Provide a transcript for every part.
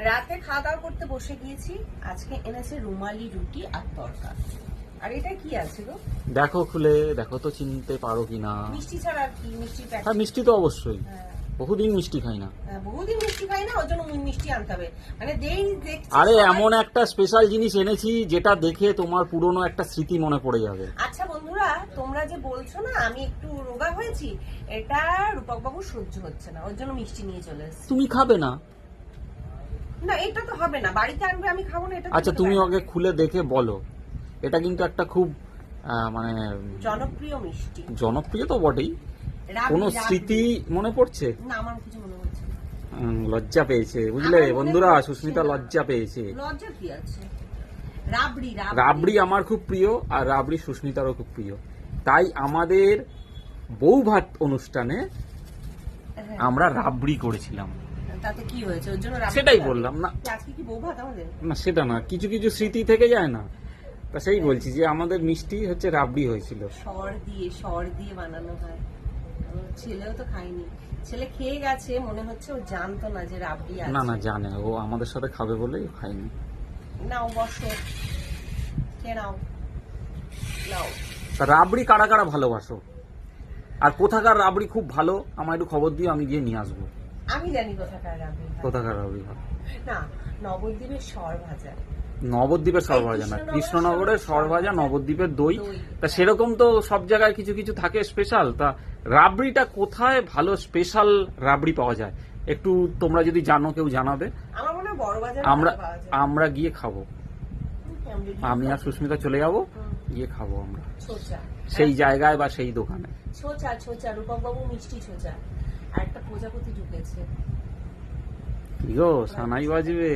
রাতে খাওয়া দাওয়া করতে বসে গিয়েছি। আজকে এনেছে রুমালি রুটি আর তরকা। আর এটা কি আছে গো? দেখো খুলে দেখো তো চিনতে পারো কিনা। মিষ্টি ছাড়া আর কি? মিষ্টি প্যাকেট। হ্যাঁ মিষ্টি তো অবশ্যই, বহুদিন মিষ্টি খাই না। বহুদিন মিষ্টি খাই না, ওর জন্য মিষ্টি আনতে হবে। মানে দেখছি। আরে এমন একটা স্পেশাল জিনিস এনেছি যেটা দেখে তোমার পুরনো একটা স্মৃতি মনে পড়ে যাবে। আচ্ছা বন্ধুরা, তোমরা যে বলছো না আমি একটু রোগা হয়েছি, এটা রূপক বাবু সহ্য হচ্ছে না, ওর জন্য মিষ্টি নিয়ে চলে এসেছে। তুমি খাবে না? না এটা তো হবে না, বাড়িতে আনবে, আমি খাবো না এটা। আচ্ছা তুমি আগে খুলে দেখে বলো। এটা কিন্তু একটা খুব মানে জনপ্রিয় মিষ্টি। জনপ্রিয় তো বটেই। কোনো স্মৃতি মনে পড়ছে? না আমার কিছু মনে হচ্ছে না। লজ্জা পেয়েছে বুঝলে বন্ধুরা, সুস্মিতা লজ্জা পেয়েছে। লজ্জা কি আছে? রাবড়ি রাবড়ি আমার খুব প্রিয়, আর রাবড়ি সুস্মিতারও খুব প্রিয়। তাই আমাদের বউ ভাত অনুষ্ঠানে আমরা রাবড়ি করেছিলাম। তাতে কি হয়েছে? ওর জন্য সেটাই বললাম না, আজকে কি বউ ভাত আমাদের? না সেটা না, কিছু কিছু স্মৃতি থেকে যায় না, তা সেই বলছি যে আমাদের মিষ্টি হচ্ছে রাবড়ি হয়েছিল। সর দিয়ে বানানো হয়। ছেলেও তো খায়নি, ছেলে খেয়ে গেছে, মনে হচ্ছে ও জানতো না যে রাবড়ি আছে। না না জানে, ও আমাদের সাথে খাবে বলেই খায়নি। নাও বসো, খেয়ে নাও। তা রাবড়ি কারা কারা ভালোবাসো, আর কোথাকার রাবড়ি খুব ভালো আমার একটু খবর দিও, আমি গিয়ে নিয়ে আসবো। আমি জানি কোথাকার রাবড়ি। কোথাকার রাবড়ি ভালো? না, নবদ্বীপের সর ভাজা। নবদ্বীপের সরভাজা না, কৃষ্ণনগরের সরভাজা, নবদ্বীপের দই। তা সেরকম তো সব জায়গায় কিছু কিছু থাকে স্পেশাল। তা রাবড়িটা কোথায় ভালো স্পেশাল রাবড়ি পাওয়া যায় একটু তোমরা যদি জানো কেউ জানাবে। আমার মনে হয় বড় বাজারে আমরা গিয়ে খাবো, আমি আর সুস্মিতা চলে যাবো, গিয়ে খাবো আমরা সেই জায়গায় বা সেই দোকানে। ছোচা রূপক বাবু মিষ্টি ছোচা। আর একটা প্রজাপতি ঢুকেছে। কি গো সানাই বাজবে?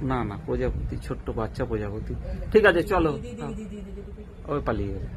না না প্রজাপতি, ছোট্ট বাচ্চা প্রজাপতি। ঠিক আছে চলো, ওই পালিয়ে গেছে।